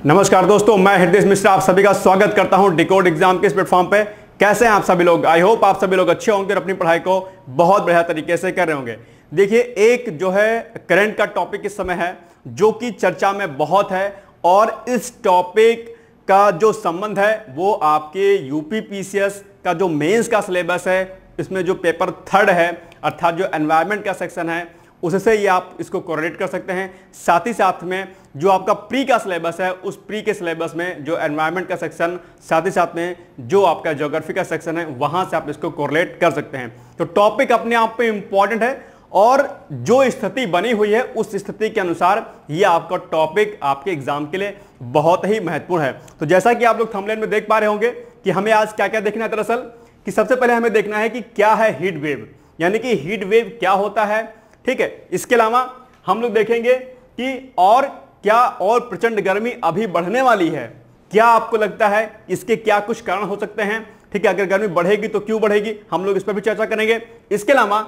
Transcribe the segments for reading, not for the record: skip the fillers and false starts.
नमस्कार दोस्तों, मैं हृदय मिश्रा आप सभी का स्वागत करता हूं डिकोड एग्जाम के इस प्लेटफॉर्म पे। कैसे हैं आप सभी लोग? आई होप आप सभी लोग अच्छे होंगे और अपनी पढ़ाई को बहुत बढ़िया तरीके से कर रहे होंगे। देखिए, एक जो है करंट का टॉपिक इस समय है जो कि चर्चा में बहुत है, और इस टॉपिक का जो संबंध है वो आपके यूपी पीसीएस का जो मेंस का सिलेबस है, इसमें जो पेपर थर्ड है अर्थात जो एनवायरनमेंट का सेक्शन है, उससे ये आप इसको कोरिलेट कर सकते हैं। साथ ही साथ में जो आपका प्री का सिलेबस है, उस प्री के सिलेबस में जो एनवायरनमेंट का सेक्शन, साथ ही साथ में जो आपका ज्योग्राफी का सेक्शन है, वहां से आप इसको कोरिलेट कर सकते हैं। तो टॉपिक अपने आप में इंपॉर्टेंट है, और जो स्थिति बनी हुई है उस स्थिति के अनुसार ये आपका टॉपिक आपके एग्जाम के लिए बहुत ही महत्वपूर्ण है। तो जैसा कि आप लोग थंबनेल में देख पा रहे होंगे कि हमें आज क्या क्या देखना है, दरअसल कि सबसे पहले हमें देखना है कि क्या है हीट वेव, यानी कि हीट वेव क्या होता है। ठीक है, इसके अलावा हम लोग देखेंगे कि और क्या और प्रचंड गर्मी अभी बढ़ने वाली है, क्या आपको लगता है इसके क्या कुछ कारण हो सकते हैं। ठीक है, अगर गर्मी बढ़ेगी तो क्यों बढ़ेगी, हम लोग इस पर भी चर्चा करेंगे। इसके अलावा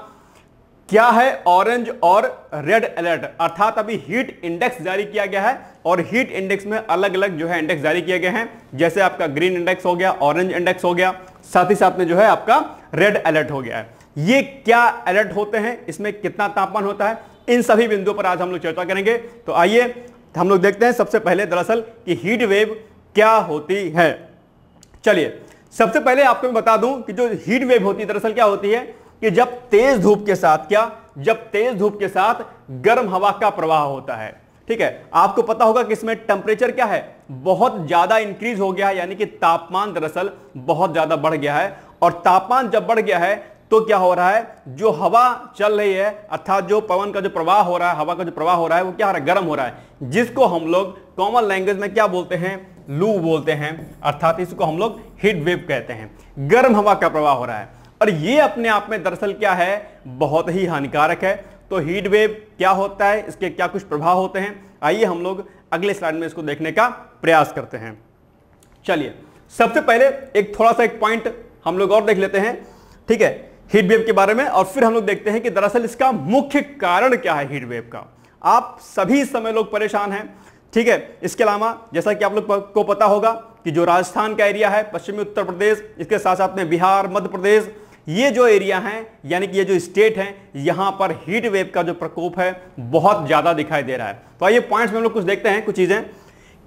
क्या है ऑरेंज और रेड अलर्ट, अर्थात अभी हीट इंडेक्स जारी किया गया है, और हीट इंडेक्स में अलग अलग जो है इंडेक्स जारी किए गए हैं, जैसे आपका ग्रीन इंडेक्स हो गया, ऑरेंज इंडेक्स हो गया, साथ ही साथ में जो है आपका रेड अलर्ट हो गया है। ये क्या अलर्ट होते हैं, इसमें कितना तापमान होता है, इन सभी बिंदुओं पर आज हम लोग चर्चा करेंगे। तो आइए हम लोग देखते हैं सबसे पहले दरअसल कि हीट वेव क्या होती है। चलिए, सबसे पहले आपको मैं बता दूं कि जो हीट वेव होती है दरअसल क्या होती है कि जब तेज धूप के साथ जब तेज धूप के साथ गर्म हवा का प्रवाह होता है। ठीक है, आपको पता होगा कि इसमें टेंपरेचर क्या है, बहुत ज्यादा इंक्रीज हो गया है, यानी कि तापमान दरअसल बहुत ज्यादा बढ़ गया है। और तापमान जब बढ़ गया है तो क्या हो रहा है, जो हवा चल रही है अर्थात जो पवन का जो प्रवाह हो रहा है, हवा का जो प्रवाह हो रहा है, वो क्या हो रहा है, गर्म हो रहा है, जिसको हम लोग कॉमन लैंग्वेज में क्या बोलते हैं, लू बोलते हैं, अर्थात इसको हम लोग हीट वेव कहते हैं। गर्म हवा का प्रवाह हो रहा है, और ये अपने आप में दरअसल क्या है, बहुत ही हानिकारक है। तो हीट वेव क्या होता है, इसके क्या कुछ प्रभाव होते हैं, आइए हम लोग अगले स्लाइड में इसको देखने का प्रयास करते हैं। चलिए, सबसे पहले एक थोड़ा सा एक पॉइंट हम लोग और देख लेते हैं, ठीक है, हीट वेव के बारे में, और फिर हम लोग देखते हैं कि दरअसल इसका मुख्य कारण क्या है हीट वेव का। आप सभी समय लोग परेशान हैं। ठीक है, इसके अलावा जैसा कि आप लोग को पता होगा कि जो राजस्थान का एरिया है, पश्चिमी उत्तर प्रदेश, इसके साथ साथ में बिहार, मध्य प्रदेश, ये जो एरिया हैं, यानी कि ये जो स्टेट हैं, यहां पर हीट वेव का जो प्रकोप है बहुत ज्यादा दिखाई दे रहा है। तो आइए पॉइंट्स में हम लोग कुछ देखते हैं, कुछ चीजें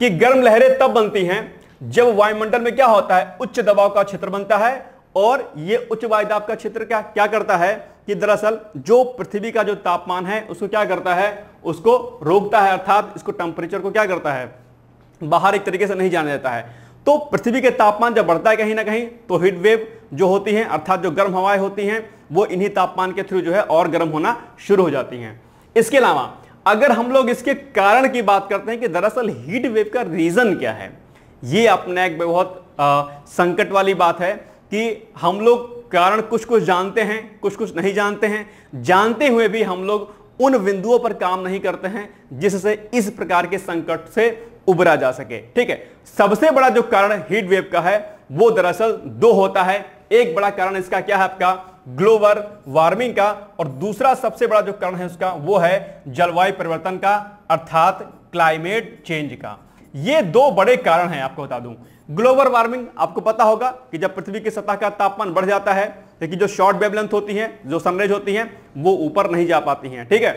कि गर्म लहरें तब बनती हैं जब वायुमंडल में क्या होता है, उच्च दबाव का क्षेत्र बनता है, और ये उच्च वायुदाब का क्षेत्र क्या करता है कि दरअसल जो पृथ्वी का जो तापमान है उसको क्या करता है, उसको रोकता है, अर्थात इसको टेंपरेचर को क्या करता है, बाहर एक तरीके से नहीं जाने देता है। तो पृथ्वी के तापमान जब बढ़ता है कहीं ना कहीं, तो हीट वेव जो होती हैं अर्थात जो गर्म हवाएं होती हैं, वो इन्हीं तापमान के थ्रू जो है और गर्म होना शुरू हो जाती हैं। इसके अलावा अगर हम लोग इसके कारण की बात करते हैं कि दरअसल हीट वेव का रीजन क्या है, ये अपने एक बहुत संकट वाली बात है कि हम लोग कारण कुछ कुछ जानते हैं, कुछ कुछ नहीं जानते हैं, जानते हुए भी हम लोग उन बिंदुओं पर काम नहीं करते हैं जिससे इस प्रकार के संकट से उबरा जा सके। ठीक है, सबसे बड़ा जो कारण हीट वेव का है वो दरअसल दो होता है। एक बड़ा कारण इसका क्या है, आपका ग्लोबल वार्मिंग का, और दूसरा सबसे बड़ा जो कारण है उसका वो है जलवायु परिवर्तन का, अर्थात क्लाइमेट चेंज का। ये दो बड़े कारण हैं। आपको बता दूं, ग्लोबल वार्मिंग आपको पता होगा कि जब पृथ्वी की सतह का तापमान बढ़ जाता है, लेकिन जो शॉर्ट वेवलेंथ होती हैं, जो सनरेज होती हैं, वो ऊपर नहीं जा पाती हैं। ठीक है,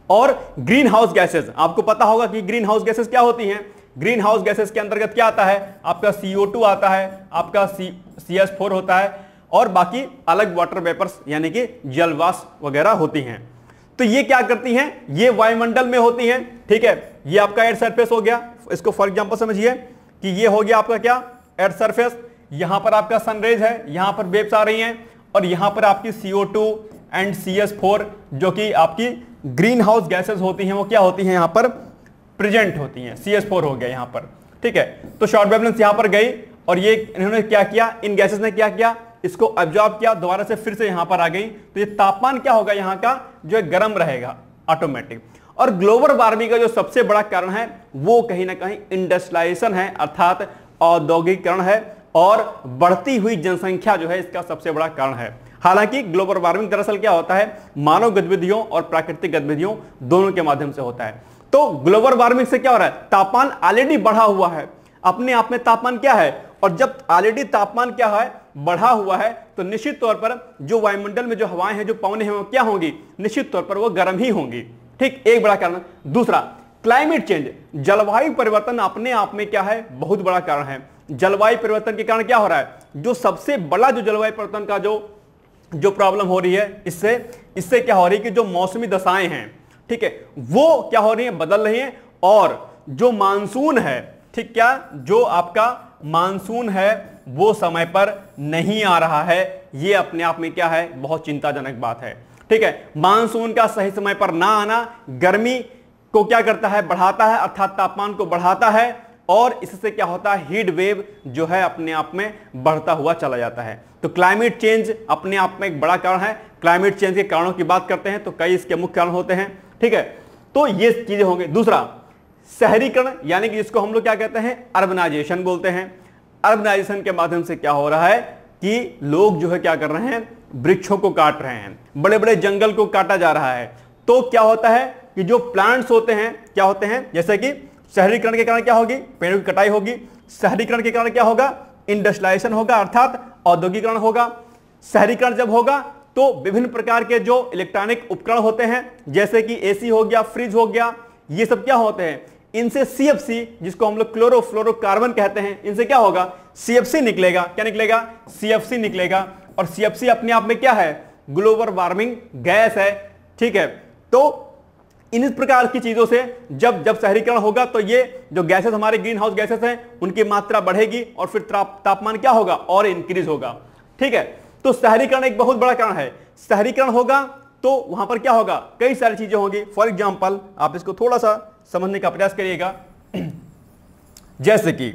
और ग्रीन हाउस गैसेस, आपको पता होगा कि ग्रीन हाउस गैसेस क्या होती हैं। ग्रीन हाउस गैसेस के अंतर्गत क्या आता है, आपका CO2 आता है, आपका CS4 होता है, और बाकी अलग वाटर वेपर्स यानी कि जलवाष्प वगैरह होती हैं। तो ये क्या करती हैं, ये वायुमंडल में होती हैं। ठीक है, ये आपका एयर सरफेस हो गया, इसको फॉर एग्जांपल समझिए कि ये हो गया आपका क्या, एयर सरफेस, यहां पर आपका सनरेज है, यहां पर वेव्स आ रही हैं, और यहां पर आपकी CO2 एंड CS4 जो कि आपकी ग्रीन हाउस गैसेस होती हैं, वो क्या होती हैं, यहां पर प्रेजेंट होती हैं। CS4 हो गया यहां पर। ठीक है, तो शॉर्ट वेवलेंथ यहां पर गई, और ये इन्होंने क्या किया, इन गैसेस ने क्या किया, इसको एब्जॉर्ब किया, दोबारा से फिर से यहां पर आ गई, तो ये तापमान क्या होगा यहां का, जो है गर्म रहेगा ऑटोमेटिक। और ग्लोबल वार्मिंग का जो सबसे बड़ा कारण है वो कहीं ना कहीं इंडस्ट्रियलाइजेशन है, अर्थात औद्योगिकीकरण है, और बढ़ती हुई जनसंख्या जो है इसका सबसे बड़ा कारण है। हालांकि ग्लोबल वार्मिंग दरअसल क्या होता है, मानव गतिविधियों और प्राकृतिक गतिविधियों दोनों के माध्यम से होता है। तो ग्लोबल वार्मिंग से क्या हो रहा है, तापमान ऑलरेडी बढ़ा हुआ है, अपने आप में तापमान क्या है, और जब ऑलरेडी तापमान क्या है, बढ़ा हुआ है, तो निश्चित तौर पर जो वायुमंडल में जो हवाएं हैं, जो पवनें हैं, वो क्या होंगी, निश्चित तौर पर वो गर्म ही होंगी। ठीक, एक बड़ा कारण। दूसरा, क्लाइमेट चेंज, जलवायु परिवर्तन अपने आप में क्या है, बहुत बड़ा कारण है। जलवायु परिवर्तन के कारण क्या हो रहा है, जो सबसे बड़ा जो जलवायु परिवर्तन का जो प्रॉब्लम हो रही है, इससे क्या हो रही है कि जो मौसमी दशाएं हैं, ठीक है, वो क्या हो रही है, बदल रही हैं, और जो मानसून है, ठीक, क्या जो आपका मानसून है वो समय पर नहीं आ रहा है। ये अपने आप में क्या है, बहुत चिंताजनक बात है। ठीक है, मानसून का सही समय पर ना आना गर्मी को क्या करता है, बढ़ाता है, अर्थात तापमान को बढ़ाता है, और इससे क्या होता है, हीट वेव जो है अपने आप में बढ़ता हुआ चला जाता है। तो क्लाइमेट चेंज अपने आप में एक बड़ा कारण है। क्लाइमेट चेंज के कारणों की बात करते हैं तो कई इसके मुख्य कारण होते हैं। ठीक है, तो ये चीजें होंगी। दूसरा, शहरीकरण, यानी कि जिसको हम लोग क्या कहते हैं, अर्बनाइजेशन बोलते हैं। अर्बनाइजेशन के माध्यम से क्या हो रहा है कि लोग जो है क्या कर रहे हैं, वृक्षों को काट रहे हैं, बड़े बड़े जंगल को काटा जा रहा है। तो क्या होता है कि जो प्लांट्स होते हैं क्या होते हैं, जैसे कि शहरीकरण के कारण क्या होगी, पेड़ों की कटाई होगी। शहरीकरण के कारण क्या होगा, इंडस्ट्रियलाइजेशन होगा, अर्थात औद्योगिकरण होगा। शहरीकरण जब होगा तो विभिन्न प्रकार के जो इलेक्ट्रॉनिक उपकरण होते हैं, जैसे कि एसी हो गया, फ्रिज हो गया, ये सब क्या होते हैं, इनसे सीएफसी, जिसको हम लोग क्लोरोफ्लोरोकार्बन कहते हैं, इनसे क्या होगा, सीएफसी निकलेगा। क्या निकलेगा, सीएफसी निकलेगा। और सीएफसी अपने आप में क्या है, ग्लोबल वार्मिंग गैस है। ठीक है, तो इन प्रकार की चीजों से जब शहरीकरण होगा तो ये जो गैसेस हमारे ग्रीन हाउस गैसेस हैं, उनकी मात्रा बढ़ेगी और फिर तापमान क्या होगा, और इंक्रीज होगा। ठीक है, तो शहरीकरण एक बहुत बड़ा कारण है। शहरीकरण होगा तो वहां पर क्या होगा, कई सारी चीजें होंगी। फॉर एग्जाम्पल, आप इसको थोड़ा सा समझने का प्रयास करिएगा। जैसे कि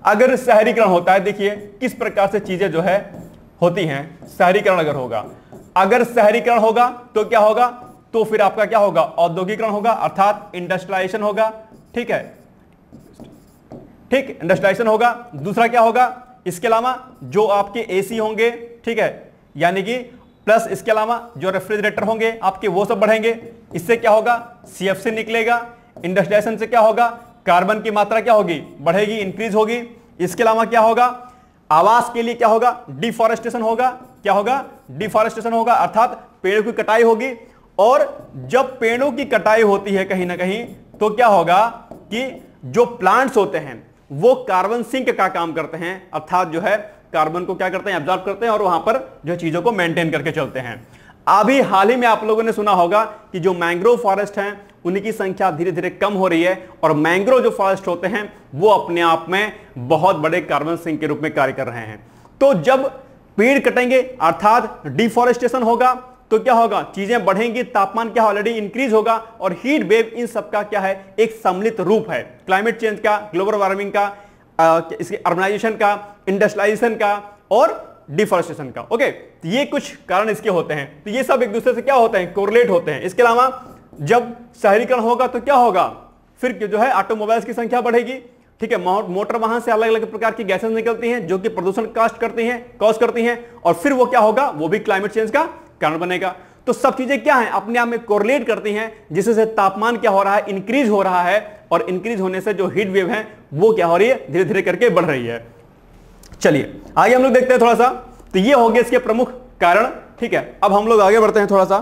अगर शहरीकरण होता है, देखिए किस प्रकार से चीजें जो है होती हैं। शहरीकरण अगर होगा, अगर शहरीकरण होगा तो क्या होगा, तो फिर आपका क्या होगा, औद्योगिकरण होगा, अर्थात इंडस्ट्रियलाइजेशन होगा। ठीक है, ठीक, इंडस्ट्रियलाइजेशन होगा। दूसरा क्या होगा, इसके अलावा जो आपके एसी होंगे, ठीक है, यानी कि प्लस इसके अलावा जो रेफ्रिजरेटर होंगे आपके, वो सब बढ़ेंगे। इससे क्या होगा, सीएफसी निकलेगा। इंडस्ट्रियलाइजेशन से क्या होगा, कार्बन की मात्रा क्या होगी, बढ़ेगी, इंक्रीज होगी। इसके अलावा क्या होगा, आवास के लिए क्या होगा, डिफॉरेस्टेशन होगा। क्या होगा, डिफॉरेस्टेशन होगा, अर्थात पेड़ों की कटाई होगी। और जब पेड़ों की कटाई होती है कहीं ना कहीं, तो क्या होगा कि जो प्लांट्स होते हैं वो कार्बन सिंक का काम करते हैं, अर्थात जो है कार्बन को क्या करते हैं, एब्जॉर्ब करते हैं, और वहां पर जो चीजों को मेंटेन करके चलते हैं। अभी हाल ही में आप लोगों ने सुना होगा कि जो मैंग्रोव फॉरेस्ट हैं उनकी संख्या धीरे धीरे कम हो रही है, और मैंग्रोव जो फॉरेस्ट होते हैं वो अपने आप में बहुत बड़े कार्बन सिंक के रूप में कार्य कर रहे हैं। तो जब पेड़ कटेंगे अर्थात डिफॉरेस्टेशन होगा तो क्या होगा, चीजें बढ़ेंगी, तापमान क्या ऑलरेडी इंक्रीज होगा, और हीट वेव इन सब का क्या है, एक सम्मिलित रूप है। क्लाइमेट चेंज का, ग्लोबल वार्मिंग का, इसके अर्बनाइजेशन का, इंडस्ट्रियलाइजेशन का और डिफॉरेस्टेशन का। ओके, तो ये कुछ कारण इसके होते हैं। तो ये सब एक दूसरे से क्या होते हैं, कोरिलेट होते हैं। इसके अलावा जब शहरीकरण होगा तो क्या होगा, फिर जो है ऑटोमोबाइल्स की संख्या बढ़ेगी। ठीक है, मोटर वाहन से अलग अलग प्रकार की गैसेस निकलती हैं जो कि प्रदूषण कॉज करती हैं, और फिर वो क्या होगा, वो भी क्लाइमेट चेंज का कारण बनेगा। तो सब चीजें क्या हैं, अपने आप में कोरिलेट करती हैं, जिससे तापमान क्या हो रहा है, इंक्रीज हो रहा है, और इंक्रीज होने से जो हीट वेव है वो क्या हो रही है, धीरे धीरे करके बढ़ रही है। चलिए आगे हम लोग देखते हैं थोड़ा सा। तो ये हो गए इसके प्रमुख कारण। ठीक है, अब हम लोग आगे बढ़ते हैं थोड़ा सा।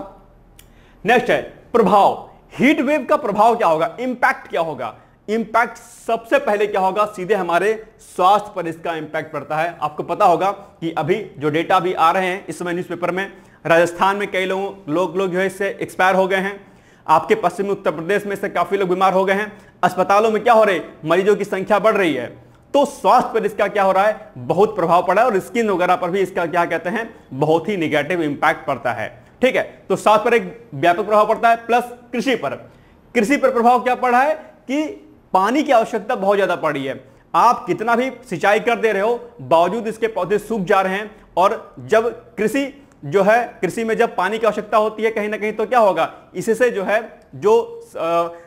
नेक्स्ट है प्रभाव। हीट वेव का प्रभाव क्या होगा, इंपैक्ट क्या होगा। इंपैक्ट सबसे पहले क्या होगा, सीधे हमारे स्वास्थ्य पर इसका इंपैक्ट पड़ता है। आपको पता होगा कि अभी जो डेटा भी आ रहे हैं इस समय न्यूज़पेपर में, राजस्थान में कई लोग जो है इससे एक्सपायर हो गए हैं। आपके पश्चिमी उत्तर प्रदेश में से काफी लोग बीमार हो गए हैं। अस्पतालों में क्या हो रहे, मरीजों की संख्या बढ़ रही है। तो स्वास्थ्य पर इसका क्या हो रहा है, बहुत प्रभाव पड़ा है, और स्किन वगैरह पर भी इसका क्या कहते हैं, बहुत ही निगेटिव इंपैक्ट पड़ता है। ठीक है, तो स्वास्थ्य पर एक व्यापक प्रभाव पड़ता है। प्लस कृषि पर प्रभाव क्या पड़ा है कि पानी की आवश्यकता बहुत ज्यादा पड़ी है। आप कितना भी सिंचाई कर दे रहे हो, बावजूद इसके पौधे सूख जा रहे हैं। और जब कृषि में जब पानी की आवश्यकता होती है कहीं ना कहीं, तो क्या होगा, इससे जो है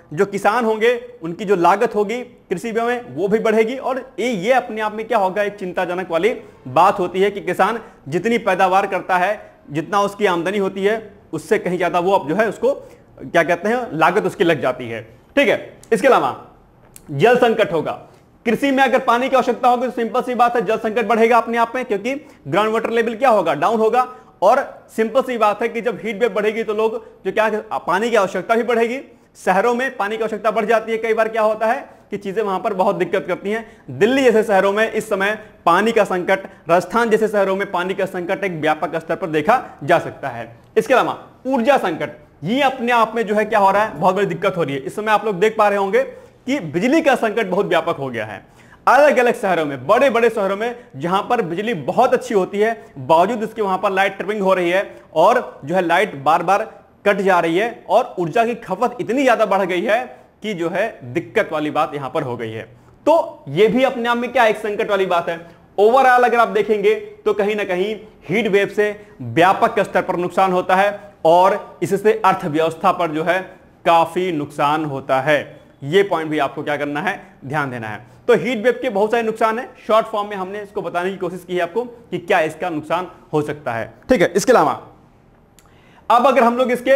जो किसान होंगे उनकी जो लागत होगी कृषि में वो भी बढ़ेगी। और ये अपने आप में क्या होगा, एक चिंताजनक वाली बात होती है कि किसान जितनी पैदावार करता है, जितना उसकी आमदनी होती है, उससे कहीं ज्यादा वो अब जो है उसको क्या कहते हैं, लागत उसकी लग जाती है। ठीक है। इसके अलावा जल संकट होगा। कृषि में अगर पानी की आवश्यकता होगी तो सिंपल सी बात है जल संकट बढ़ेगा अपने आप में, क्योंकि ग्राउंड वाटर लेवल क्या होगा, डाउन होगा। और सिंपल सी बात है कि जब हीट वेव बढ़ेगी तो लोग जो क्या पानी की आवश्यकता भी बढ़ेगी। शहरों में पानी की आवश्यकता बढ़ जाती है। कई बार क्या होता है कि चीजें वहां पर बहुत दिक्कत करती हैं। दिल्ली जैसे शहरों में इस समय पानी का संकट, राजस्थान जैसे शहरों में पानी का संकट एक व्यापक स्तर पर देखा जा सकता है। इसके अलावा ऊर्जा संकट, ये अपने आप में जो है क्या हो रहा है, बहुत बड़ी दिक्कत हो रही है। इस समय आप लोग देख पा रहे होंगे कि बिजली का संकट बहुत व्यापक हो गया है। अलग अलग शहरों में, बड़े बड़े शहरों में जहां पर बिजली बहुत अच्छी होती है, बावजूद इसके वहां पर लाइट ट्रिपिंग हो रही है और जो है लाइट बार बार कट जा रही है और ऊर्जा की खपत इतनी ज्यादा बढ़ गई है कि जो है दिक्कत वाली बात यहां पर हो गई है। तो यह भी अपने आप में क्या एक संकट वाली बात है। ओवरऑल अगर आप देखेंगे तो कहीं ना कहीं हीट वेव से व्यापक स्तर पर नुकसान होता है और इससे अर्थव्यवस्था पर जो है काफी नुकसान होता है। यह पॉइंट भी आपको क्या करना है, ध्यान देना है। तो हीट वेव के बहुत सारे नुकसान है, शॉर्ट फॉर्म में हमने इसको बताने की कोशिश की है आपको कि क्या इसका नुकसान हो सकता है। ठीक है। इसके अलावा अब अगर हम लोग इसके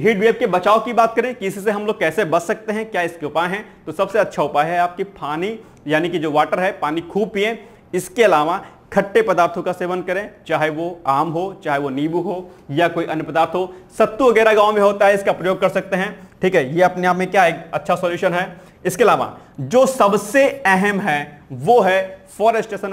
हीट वेव के बचाव की बात करें कि इससे हम लोग कैसे बच सकते हैं, क्या इसके उपाय हैं, तो सबसे अच्छा उपाय है आपकी पानी यानी कि जो वाटर है, पानी खूब पिएं। इसके अलावा खट्टे पदार्थों का सेवन करें, चाहे वो आम हो, चाहे वो नींबू हो या कोई अन्य पदार्थ हो। सत्तू वगैरह गांव में होता है, इसका प्रयोग कर सकते हैं। ठीक है, ये अपने आप में क्या एक अच्छा सॉल्यूशन है। इसके अलावा जो सबसे अहम है वो है फॉरेस्टेशन,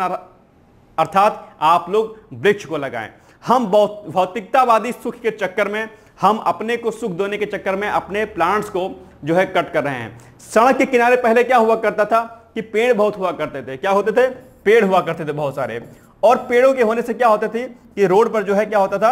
अर्थात आप लोग वृक्ष को लगाएं। हम भौतिकतावादी सुख के चक्कर में, हम अपने को सुख देने के चक्कर में अपने प्लांट्स को जो है कट कर रहे हैं। सड़क के किनारे पहले क्या हुआ करता था कि पेड़ बहुत हुआ करते थे। क्या होते थे, पेड़ हुआ करते थे बहुत सारे, और पेड़ों के होने से क्या होता थी कि रोड पर जो है क्या होता था,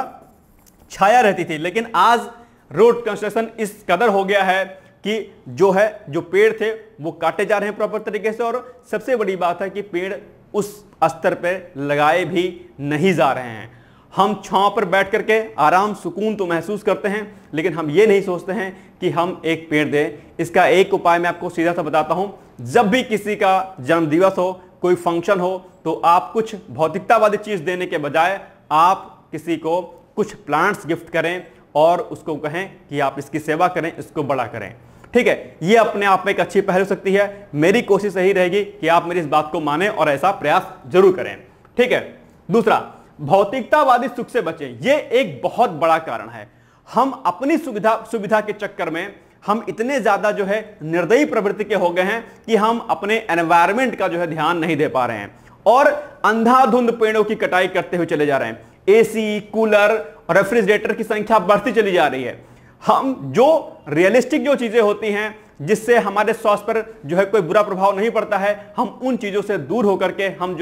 छाया रहती थी। लेकिन आज रोड कंस्ट्रक्शन इस कदर हो गया है कि जो पेड़ थे वो काटे जा रहे हैं प्रॉपर तरीके से, और सबसे बड़ी बात है कि पेड़ उस स्तर पर लगाए भी नहीं जा रहे हैं। हम छांव पर बैठ करके आराम सुकून तो महसूस करते हैं, लेकिन हम ये नहीं सोचते हैं कि हम एक पेड़ दें। इसका एक उपाय मैं आपको सीधा सा बताता हूं। जब भी किसी का जन्मदिवस हो, कोई फंक्शन हो, तो आप कुछ भौतिकतावादी चीज देने के बजाय आप किसी को कुछ प्लांट्स गिफ्ट करें और उसको कहें कि आप इसकी सेवा करें, इसको बड़ा करें। ठीक है, ये अपने आप में एक अच्छी पहल हो सकती है। मेरी कोशिश यही रहेगी कि आप मेरी इस बात को माने और ऐसा प्रयास जरूर करें। ठीक है। दूसरा, भौतिकतावादी सुख से बचें। यह एक बहुत बड़ा कारण है। हम अपनी सुविधा के चक्कर में हम इतने ज्यादा जो है निर्दयी प्रवृत्ति के हो गए हैं कि हम अपने एनवायरनमेंट का जो है ध्यान नहीं दे पा रहे हैं और अंधाधुंध पेड़ों की कटाई करते हुए चले जा रहे हैं। एसी, कूलर और रेफ्रिजरेटर की संख्या बढ़ती चली जा रही है। हम जो रियलिस्टिक जो चीजें होती हैं जिससे हमारे स्वास्थ्य पर जो है कोई बुरा प्रभाव नहीं पड़ता है, हम उन चीजों से दूर होकर के हम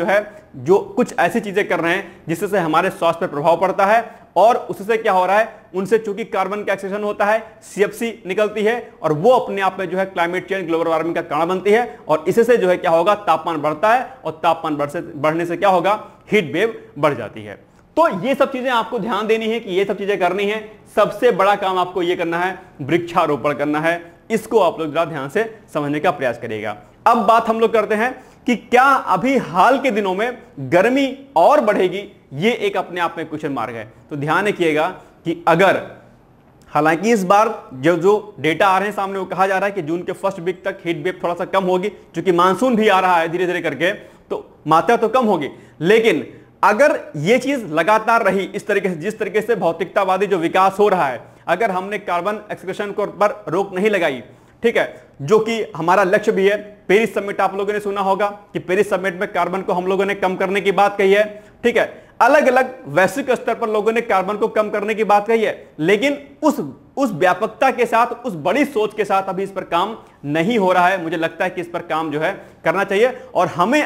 जो कुछ ऐसी चीजें कर रहे हैं जिससे हमारे स्वास्थ्य पर प्रभाव पड़ता है, और उससे क्या हो रहा है, उनसे चूंकि कार्बन का ऑक्सीडेशन होता है, सीएफसी निकलती है और वो अपने आप में जो है क्लाइमेट चेंज, ग्लोबल वार्मिंग का कारण बनती है, और इससे जो है क्या होगा, तापमान बढ़ता है और तापमान बढ़ने से क्या होगा, हीट वेव बढ़ जाती है। तो ये सब चीजें आपको ध्यान देनी है कि ये सब चीजें करनी है। सबसे बड़ा काम आपको ये करना है, वृक्षारोपण करना है। इसको आप लोग जरा ध्यान से समझने का प्रयास करिएगा। अब बात हम लोग करते हैं कि क्या अभी हाल के दिनों में गर्मी और बढ़ेगी, ये एक अपने आप में क्वेश्चन मार्क है। तो ध्यान रखिएगा कि अगर, हालांकि इस बार जो डेटा आ रहे हैं सामने वो कहा जा रहा है कि जून के फर्स्ट वीक तक हीट वेव थोड़ा सा कम होगी, क्योंकि मानसून भी आ रहा है धीरे धीरे करके, तो मात्रा तो कम होगी। लेकिन अगर ये चीज लगातार रही इस तरीके से, जिस तरीके से भौतिकतावादी जो विकास हो रहा है, अगर हमने कार्बन एक्सक्रीशन को पर रोक नहीं लगाई, ठीक है, जो कि हमारा लक्ष्य भी है। पेरिस समिट आप लोगों ने सुना होगा कि पेरिस समिट में कार्बन को हम लोगों ने कम करने की बात कही है। ठीक है, अलग अलग वैश्विक स्तर पर लोगों ने कार्बन को कम करने की बात कही है, लेकिन उस व्यापकता के साथ, उस बड़ी सोच के साथ अभी इस पर काम नहीं हो रहा है। मुझे लगता है कि इस पर काम जो है करना चाहिए और हमें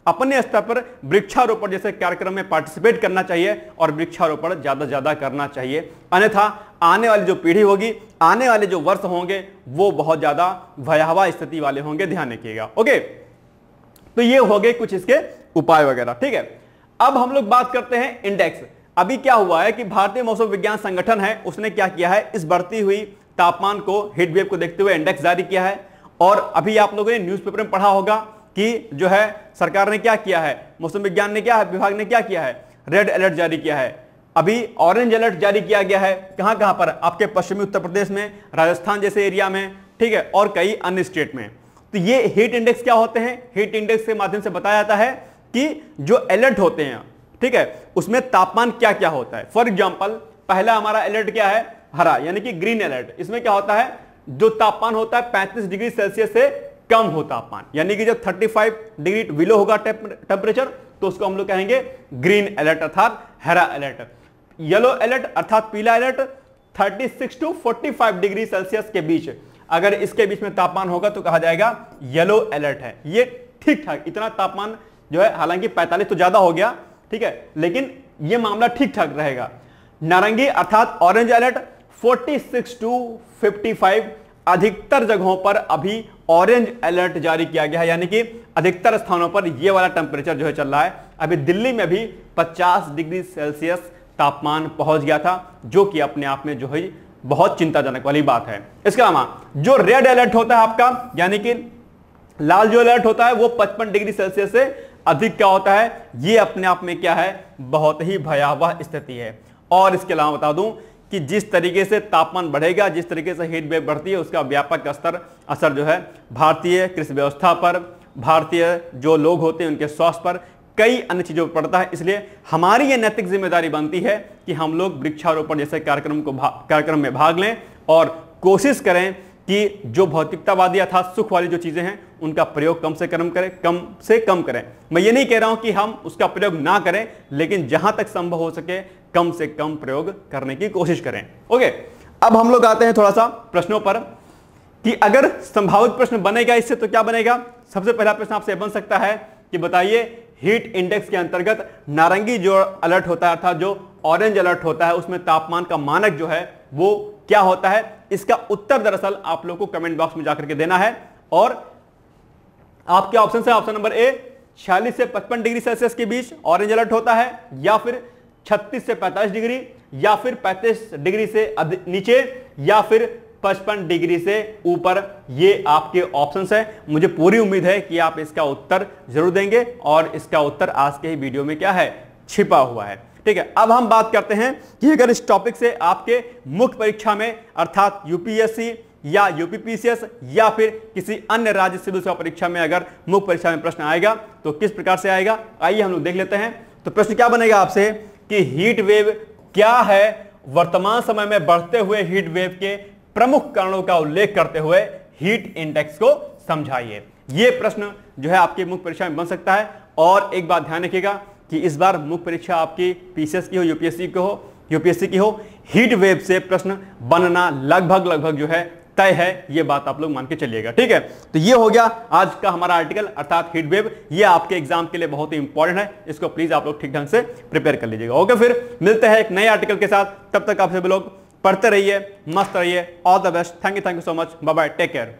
अपने स्तर पर वृक्षारोपण जैसे कार्यक्रम में पार्टिसिपेट करना चाहिए और वृक्षारोपण ज्यादा ज्यादा करना चाहिए। अन्यथा आने वाली जो पीढ़ी होगी, आने वाले जो वर्ष होंगे, वो बहुत ज्यादा भयावह स्थिति वाले होंगे। ध्यान रखिएगा। ओके, तो ये हो गए कुछ इसके उपाय वगैरह। ठीक है, अब हम लोग बात करते हैं इंडेक्स। अभी क्या हुआ है कि भारतीय मौसम विज्ञान संगठन है, उसने क्या किया है, इस बढ़ती हुई तापमान को, हीट वेव को देखते हुए इंडेक्स जारी किया है। और अभी आप लोगों ने न्यूज़पेपर में पढ़ा होगा कि जो है सरकार ने क्या किया है, मौसम विज्ञान ने क्या, विभाग ने क्या किया है, रेड अलर्ट जारी किया है। अभी ऑरेंज अलर्ट जारी किया गया है कहां कहां पर, आपके पश्चिमी उत्तर प्रदेश में, राजस्थान जैसे एरिया में, ठीक है, और कई अन्य स्टेट में। तो ये हीट इंडेक्स क्या होते हैं? हीट इंडेक्स के माध्यम से बताया जाता है कि जो अलर्ट होते हैं, ठीक है, उसमें तापमान क्या क्या होता है। फॉर एग्जांपल पहला हमारा अलर्ट क्या है? हरा, यानी कि ग्रीन अलर्ट। इसमें क्या होता है? जो तापमान होता है 35 डिग्री सेल्सियस से कम हो तापमान, यानी कि जब 35 डिग्री बिलो होगा टेम्परेचर, तो उसको हम लोग कहेंगे ग्रीन अलर्ट अर्थात हरा अलर्ट। येलो अलर्ट अर्थात पीला अलर्ट 36 टू 45 डिग्री सेल्सियस के बीच, अगर इसके बीच में तापमान होगा तो कहा जाएगा येलो अलर्ट है। ये ठीक ठाक इतना तापमान जो है, हालांकि 45 तो ज्यादा हो गया, ठीक है, लेकिन यह मामला ठीक ठाक रहेगा। नारंगी अर्थात ऑरेंज अलर्ट 46 टू 55, अधिकतर जगहों पर अभी ऑरेंज अलर्ट जारी किया गया है, यानी कि अधिकतर स्थानों पर यह वाला टेंपरेचर जो है चल रहा है। अभी दिल्ली में भी 50 डिग्री सेल्सियस तापमान पहुंच गया था, जो कि अपने आप में जो है बहुत चिंताजनक वाली बात है। इसके अलावा जो रेड अलर्ट होता है आपका, यानी कि लाल जो अलर्ट होता है, वो 55 डिग्री सेल्सियस से अधिक क्या होता है, ये अपने आप में क्या है, बहुत ही भयावह स्थिति है। और इसके अलावा बता दूं कि जिस तरीके से तापमान बढ़ेगा, जिस तरीके से हीट वेव बढ़ती है, उसका व्यापक असर जो है भारतीय कृषि व्यवस्था पर, भारतीय जो लोग होते हैं उनके स्वास्थ्य पर, कई अन्य चीजों पर पड़ता है। इसलिए हमारी ये नैतिक जिम्मेदारी बनती है कि हम लोग वृक्षारोपण जैसे कार्यक्रम में भाग लें और कोशिश करें कि जो भौतिकतावादी अर्थात सुख वाली जो चीजें हैं उनका प्रयोग कम से कम करें। मैं ये नहीं कह रहा हूं कि हम उसका प्रयोग ना करें, लेकिन जहां तक संभव हो सके कम से कम प्रयोग करने की कोशिश करें। ओके, अब हम लोग आते हैं थोड़ा सा प्रश्नों पर कि अगर संभावित प्रश्न बनेगा इससे तो क्या बनेगा। सबसे पहला प्रश्न आपसे बन सकता है कि बताइए हीट इंडेक्स के अंतर्गत नारंगी जो अलर्ट होता है अर्थात जो ऑरेंज अलर्ट होता है, उसमें तापमान का मानक जो है वो क्या होता है। इसका उत्तर दरअसल आप लोग को कमेंट बॉक्स में जाकर के देना है, और आपके ऑप्शन है ऑप्शन नंबर ए 46 से 55 डिग्री सेल्सियस के बीच ऑरेंज अलर्ट होता है, या फिर 36 से 45 डिग्री, या फिर 35 डिग्री से नीचे, या फिर 55 डिग्री से ऊपर। ये आपके ऑप्शंस है। मुझे पूरी उम्मीद है कि आप इसका उत्तर जरूर देंगे, और इसका उत्तर आज के ही वीडियो में क्या है, छिपा हुआ है। ठीक है, अब हम बात करते हैं कि अगर इस टॉपिक से आपके मुख्य परीक्षा में अर्थात यूपीएससी या यूपीपीसीएस या फिर किसी अन्य राज्य सिविल सेवा परीक्षा में अगर मुख्य परीक्षा में प्रश्न आएगा तो किस प्रकार से आएगा, आइए हम लोग देख लेते हैं। तो प्रश्न क्या बनेगा आपसे कि हीट वेव क्या है, वर्तमान समय में बढ़ते हुए हीट वेव के प्रमुख कारणों का उल्लेख करते हुए हीट इंडेक्स को समझाइए। यह प्रश्न जो है आपकी मुख्य परीक्षा में बन सकता है। और एक बात ध्यान रखिएगा कि इस बार मुख्य परीक्षा आपकी पीसीएस की हो, यूपीएससी की हो, हीट वेव से प्रश्न बनना लगभग जो है तय है। ये बात आप लोग मान के चलिएगा, ठीक है। तो ये हो गया आज का हमारा आर्टिकल अर्थात हीट वेव। ये आपके एग्जाम के लिए बहुत ही इंपॉर्टेंट है, इसको प्लीज आप लोग ठीक ढंग से प्रिपेयर कर लीजिएगा। ओके, फिर मिलते हैं एक नए आर्टिकल के साथ। तब तक आप सभी लोग पढ़ते रहिए, मस्त रहिए। All the best. Thank you so much. Bye bye, take care.